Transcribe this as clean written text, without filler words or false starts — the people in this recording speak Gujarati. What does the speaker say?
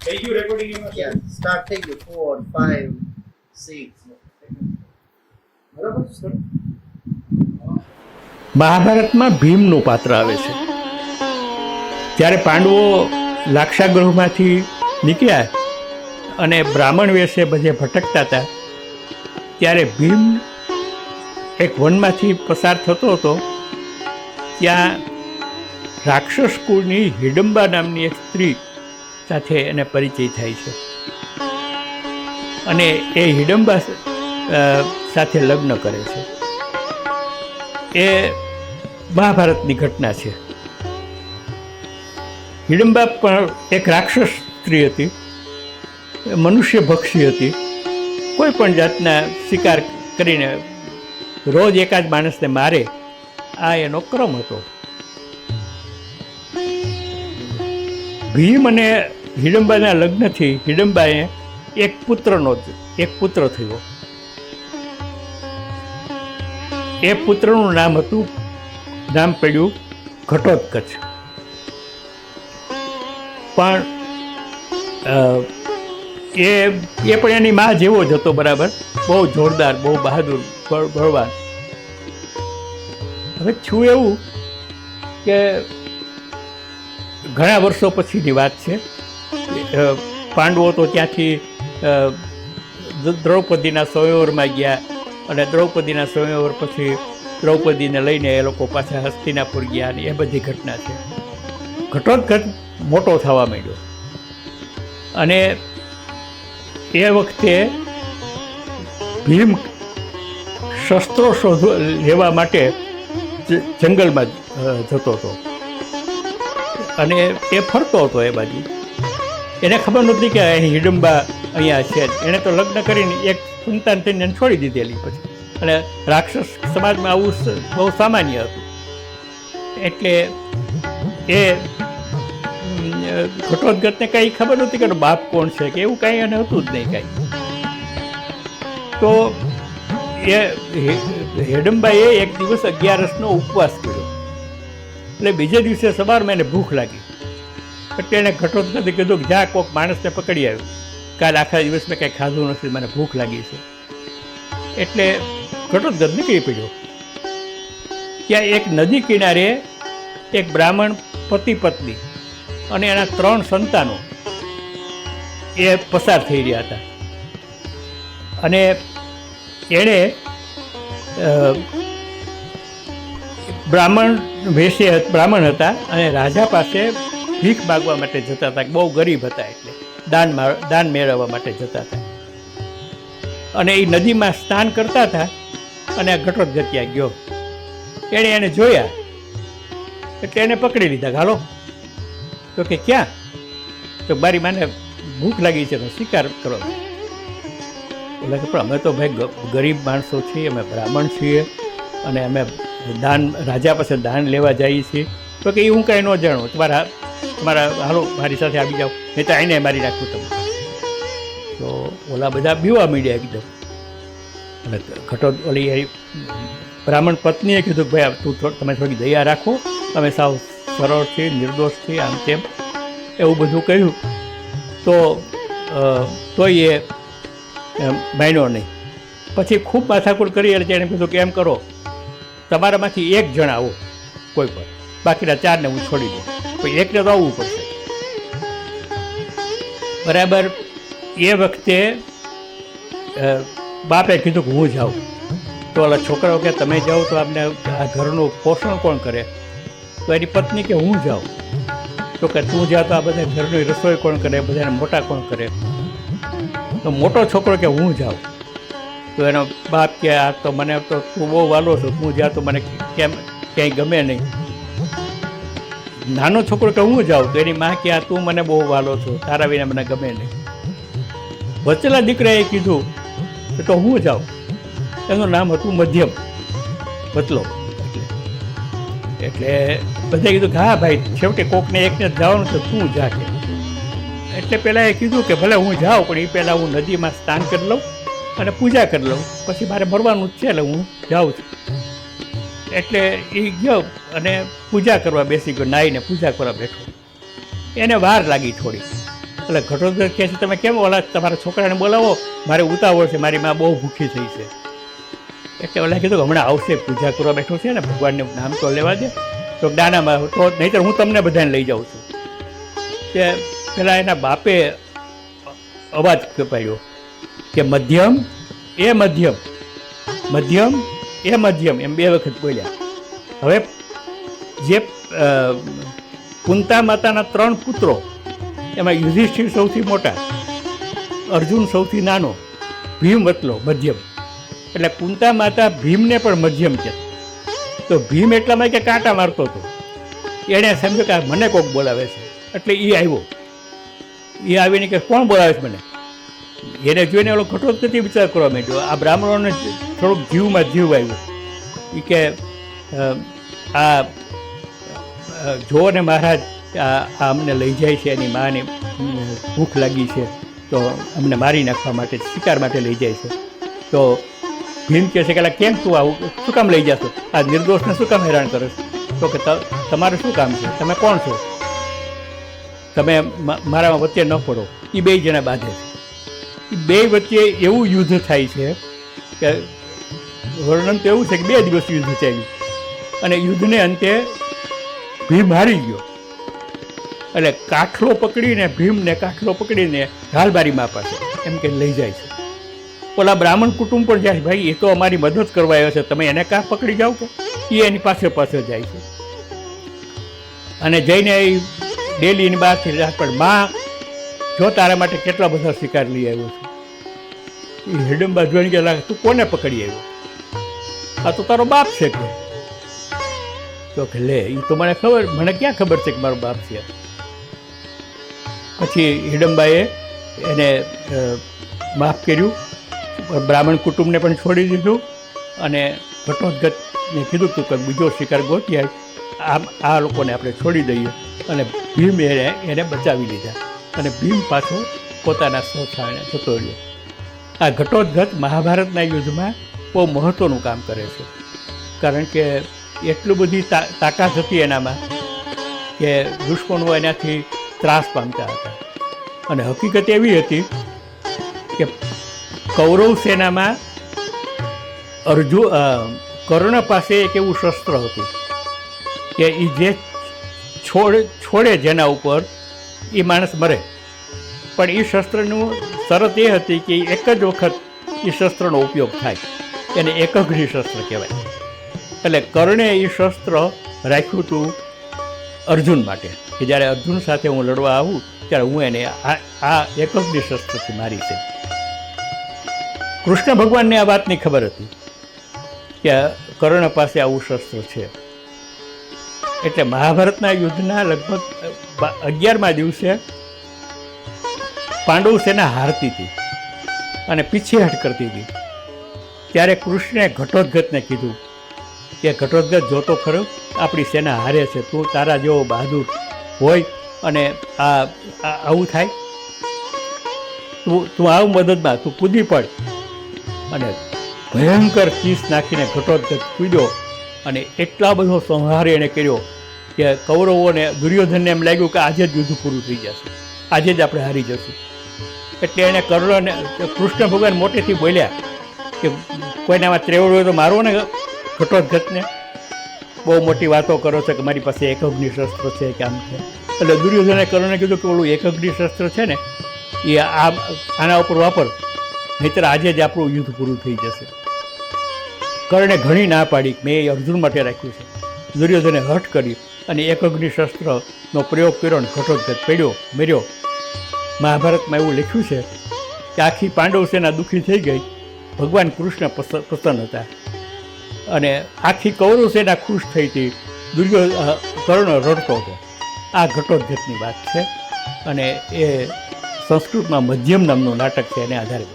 થઈ ગયું રેકોર્ડિંગ એમાં? Yeah, start થઈ ગયું 4, 5, 6. બરાબર સર. મહાભારતમાં ભીમનું પાત્ર આવે છે. જ્યારે પાંડવો લાક્ષાગૃહમાંથી નીકળ્યા અને બ્રાહ્મણ વેશે બધે ભટકતા હતા, ત્યારે ભીમ એક વનમાંથી પસાર થતો હતો. ત્યાં રાક્ષસ કુળની હિડમ્બા નામની એક સ્ત્રી સાથે એને પરિચય થાય છે અને એ હિડમ્બા સાથે લગ્ન કરે છે. એ મહાભારતની ઘટના છે. હિડમ્બા પણ એક રાક્ષસ સ્ત્રી હતી, મનુષ્ય ભક્ષી હતી. કોઈ પણ જાતના શિકાર કરીને રોજ એકાદ માણસને મારે, આ એનો ક્રમ હતો. ભીમ અને હિડમ્બાના લગ્નથી હિડમ્બાએ એક પુત્ર થયો. એ પુત્રનું નામ પડ્યું ઘટોત્કચ. પણ એ પણ એની મા જેવો જ હતો, બરાબર. બહુ જોરદાર, બહુ બહાદુર, બળવાન. હવે છું એવું કે ઘણા વર્ષો પછીની વાત છે. પાંડવો તો ત્યાંથી દ્રૌપદીના સ્વયંવરમાં ગયા અને દ્રૌપદીના સ્વયંવર પછી દ્રૌપદીને લઈને એ લોકો પાછા હસ્તિનાપુર ગયા અને એ બધી ઘટના છે. ઘટોત્કચ મોટો થવા માંડ્યો અને એ વખતે ભીમ શસ્ત્રો લેવા માટે જંગલમાં જતો હતો અને એ ફરતો હતો. એ બાજુ એને ખબર નહોતી કે અહીં હિડમ્બા અહીંયા છે. એણે તો લગ્ન કરીને એક સંતાન થઈને એને છોડી દીધેલી પછી, અને રાક્ષસ સમાજમાં આવું બહુ સામાન્ય હતું. એટલે એ ઘટોત્કચને કંઈ ખબર નહોતી કે બાપ કોણ છે કે એવું કાંઈ એને હતું જ નહીં કાંઈ. તો એ હિડમ્બાએ એક દિવસ 11નો ઉપવાસ કર્યો. એટલે બીજે દિવસે સવારમાં એને ભૂખ લાગી. એટલે એણે ઘટોત્કચને કીધું કે જા કોઈક માણસને પકડી આવ્યું, કાલ આખા દિવસ મેં કંઈ ખાધું નથી, મને ભૂખ લાગી છે. એટલે ઘટોત્કચ નીકળી પડ્યો. ત્યાં એક નદી કિનારે એક બ્રાહ્મણ પતિ પત્ની અને એના 3 સંતાનો એ પસાર થઈ રહ્યા હતા. અને એણે બ્રાહ્મણ હતા અને રાજા પાસે ભીખ માગવા માટે જતા હતા. બહુ ગરીબ હતા એટલે દાન મેળવવા માટે જતા હતા. અને એ નદીમાં સ્નાન કરતા હતા અને આ ઘટોત્કચ ત્યાં ગયો. એણે એને જોયા એટલે એને પકડી લીધા. હાલો. તો કે ક્યાં? તો મારી માને ભૂખ લાગી છે, શિકાર કરો. એટલે કે પણ અમે તો ભાઈ ગરીબ માણસો છીએ, અમે બ્રાહ્મણ છીએ અને અમે રાજા પાસે દાન લેવા જઈએ છીએ. તો કે એ હું કાંઈ ન જાણું, તમારા હાલો મારી સાથે આવી જાઓ, નહીં તો આઈને મારી નાખું તમે. તો ઓલા બધા બીવા માંડ્યા એકદમ. અને ઓલી બ્રાહ્મણ પત્નીએ કીધું કે ભાઈ તમે થોડી દયા રાખો, તમે સાવ સરળ છે, નિર્દોષ છે, આમ તેમ એવું બધું કહ્યું. તોય એ માન્યો નહીં. પછી ખૂબ માથાકૂટ કરી એટલે એણે કીધું કે એમ કરો, તમારામાંથી એક જણ આવો કોઈ પણ, બાકીના 4ને હું છોડી દઉં, પછી એકને તો આવવું પડશે. બરાબર. એ વખતે બાપે કીધું કે હું જાઉં. તો ઓલા છોકરાઓ કે તમે જાઓ તો આપને આ ઘરનું પોષણ કોણ કરે? તો એની પત્ની કે હું જાઉં. તો કે તું જા તો આ બધા ઘરની રસોઈ કોણ કરે, બધાને મોટા કોણ કરે? તો મોટો છોકરો કે હું જાઉં. તો એનો બાપ કે આ તો મને તો તું બહુ વાલો છો, તું જા તો મને કેમ ક્યાંય ગમે નહીં. નાનો છોકરો કે હું જાઉં. તો એની માં કે આ તું મને બહુ વાલો છો, તારા વિના મને ગમે નહીં. વચ્ચેલા દીકરાએ કીધું કે તો હું જાઉં. એનું નામ હતું મધ્યમ, પતલો. એટલે બધાએ કીધું કે હા ભાઈ, છેવટે કોકને એકને જવાનું તો તું જા કે. એટલે પહેલાં એ કીધું કે ભલે હું જાઉં, પણ એ પહેલાં હું નદીમાં સ્નાન કરી લઉં અને પૂજા કરી લઉં, પછી મારે મરવાનું જ છે એટલે હું જાઉં છું. એટલે એ ગયો અને પૂજા કરવા બેસી ગયો, નાહીને પૂજા કરવા બેઠો. એને વાર લાગી થોડી. એટલે ઘટોત્કચ કહે છે તમે કેમ ઓલા તમારા છોકરાને બોલાવો, મારે ઉતાવળ છે, મારી માં બહુ ભૂખી થઈ છે. એટલે ઓલા કીધું હમણાં આવશે, પૂજા કરવા બેઠો છે ને, ભગવાનનું નામ તો લેવા દે. તો નાનામાં તો નહીંતર હું તમને બધાને લઈ જાઉં છું. કે પેલા એના બાપે અવાજ પાડ્યો કે મધ્યમ એ મધ્યમ, મધ્યમ એ મધ્યમ, એમ 2 વખત બોલ્યા. હવે જે કુંતા માતાના 3 પુત્રો, એમાં યુધિષ્ઠિર સૌથી મોટા, અર્જુન સૌથી નાનો, ભીમ વતલો મધ્યમ. એટલે કુંતા માતા ભીમને પણ મધ્યમ છે. તો ભીમ એટલામાં કે કાંટા મારતો હતો, એણે સમજ્યું કે મને કોક બોલાવે છે. એટલે એ આવ્યો, એ આવીને કે કોણ બોલાવે છે મને? એને જોઈને ઓલો ઘટોત્કચ વિચાર કરવા માંડ્યો. આ બ્રાહ્મણોને થોડુંક જીવમાં જીવ આવ્યો. એ કે આ જો ને મહારાજ, આ અમને લઈ જાય છે, એની માને ભૂખ લાગી છે, તો અમને મારી નાખવા માટે, શિકાર માટે લઈ જાય છે. તો ભીમ કહે છે કે કેમ તું આવું શું કામ લઈ જશો? આ નિર્દોષને શું કામ હેરાન કરો છો? તો કે તમારું શું કામ છે? તમે કોણ છો? તમે મારામાં વચ્ચે ન પડો. એ 2 જણા બાંધે છે. એ 2 વચ્ચે એવું યુદ્ધ થાય છે કે વર્ણન તો એવું છે કે 2 દિવસ યુદ્ધ ચાલ્યું, અને યુદ્ધને અંતે ભીમ હારી ગયો. એટલે કાઠલો પકડીને, ભીમને કાઠલો પકડીને ઢાલબારીમાં પાસે એમ કે લઈ જાય છે. ઓલા બ્રાહ્મણ કુટુંબ પણ જાય, ભાઈ એ તો અમારી મદદ કરવા આવ્યો છે, તમે એને કાં પકડી જાઓ? કે એ એની પાસે જાય છે. અને જઈને એ ડેલીની બહારથી પણ માં, જો તારા માટે કેટલા બધા શિકાર લઈ આવ્યો છે. એ હિડમ્બા જોઈને કે તું કોને પકડી આવ્યો? આ તો તારો બાપ છે. કે તો કે લે, એ તો મને ખબર, મને ક્યાં ખબર છે કે મારો બાપ છે? પછી હિડમ્બાએ એને માફ કર્યું, બ્રાહ્મણ કુટુંબને પણ છોડી દીધું, અને ઘટોત્કચને કીધું તું કે બીજો શિકાર ગોતી આવી, આ લોકોને આપણે છોડી દઈએ. અને ભીમ એને બચાવી લીધા, અને ભીમ પાછો પોતાના સ્વસ્થાને જતો રહ્યો. આ ઘટોત્કચ મહાભારતના યુદ્ધમાં બહુ મહત્ત્વનું કામ કરે છે, કારણ કે એટલું બધી તાકાત હતી એનામાં કે દુશ્મનો એનાથી ત્રાસ પામતા હતા. અને હકીકત એવી હતી કે કૌરવ સેનામાં કર્ણ પાસે એક એવું શસ્ત્ર હતું કે એ જે છોડે જેના ઉપર એ માણસ મરે. પણ એ શસ્ત્રનું શરત એ હતી કે એક જ વખત એ શસ્ત્રનો ઉપયોગ થાય, એને એકઘ્ની શસ્ત્ર કહેવાય. એટલે કર્ણે એ શસ્ત્ર રાખ્યું હતું અર્જુન માટે, કે જ્યારે અર્જુન સાથે હું લડવા આવું ત્યારે હું એને આ એકઘ્ની શસ્ત્રથી મારી છે. કૃષ્ણ ભગવાનને આ વાતની ખબર હતી કે કર્ણ પાસે આવું શસ્ત્ર છે. એટલે મહાભારતના યુદ્ધના લગભગ 11મા દિવસે પાંડવ સેના હારતી હતી અને પીછેહટ કરતી હતી. ત્યારે કૃષ્ણે ઘટોત્કચને કીધું કે ઘટોત્કચ જોતો ખરો, આપણી સેના હારે છે, તું તારા જેવો બહાદુર હોય અને આવું થાય, તું આવું મદદમાં, તું કૂદી પડ. અને ભયંકર ચીસ નાખીને ઘટોત્કચ કૂદ્યો, અને એટલા બધો સંહાર એણે કર્યો કે કૌરવોને, દુર્યોધનને એમ લાગ્યું કે આજે જ યુદ્ધ પૂરું થઈ જશે, આજે જ આપણે હારી જશું. એટલે એણે કર્ણને, કૃષ્ણ ભગવાન મોટેથી બોલ્યા કે કોઈનામાં ત્રેવડ હોય તો મારો ને ઘટોત્કચને, બહુ મોટી વાતો કરો છો કે મારી પાસે એકઘ્ની શસ્ત્ર છે કે આમ છે. એટલે દુર્યોધને કર્ણને કીધું કે ઓલું એકઘ્ની શસ્ત્ર છે ને એ આના ઉપર વાપર, નહીંતર આજે જ આપણું યુદ્ધ પૂરું થઈ જશે. કર્ણે ઘણી ના પાડી, મેં એ અર્જુન માટે રાખ્યું છે. દુર્યોધને હઠ કરી અને એકઘ્ની શસ્ત્રનો પ્રયોગ કર્યો અને ઘટોત્કચ પડ્યો, મર્યો. મહાભારતમાં એવું લખ્યું છે કે આખી પાંડવ સેના દુઃખી થઈ ગઈ, ભગવાન કૃષ્ણ પ્રસન્ન હતા, અને આખી કૌરવ સેના ખુશ થઈ હતી, કર્ણ રડતો હતો. આ ઘટોત્કચની વાત છે, અને એ સંસ્કૃતમાં મધ્યમ નામનું નાટક છે, એને આધારે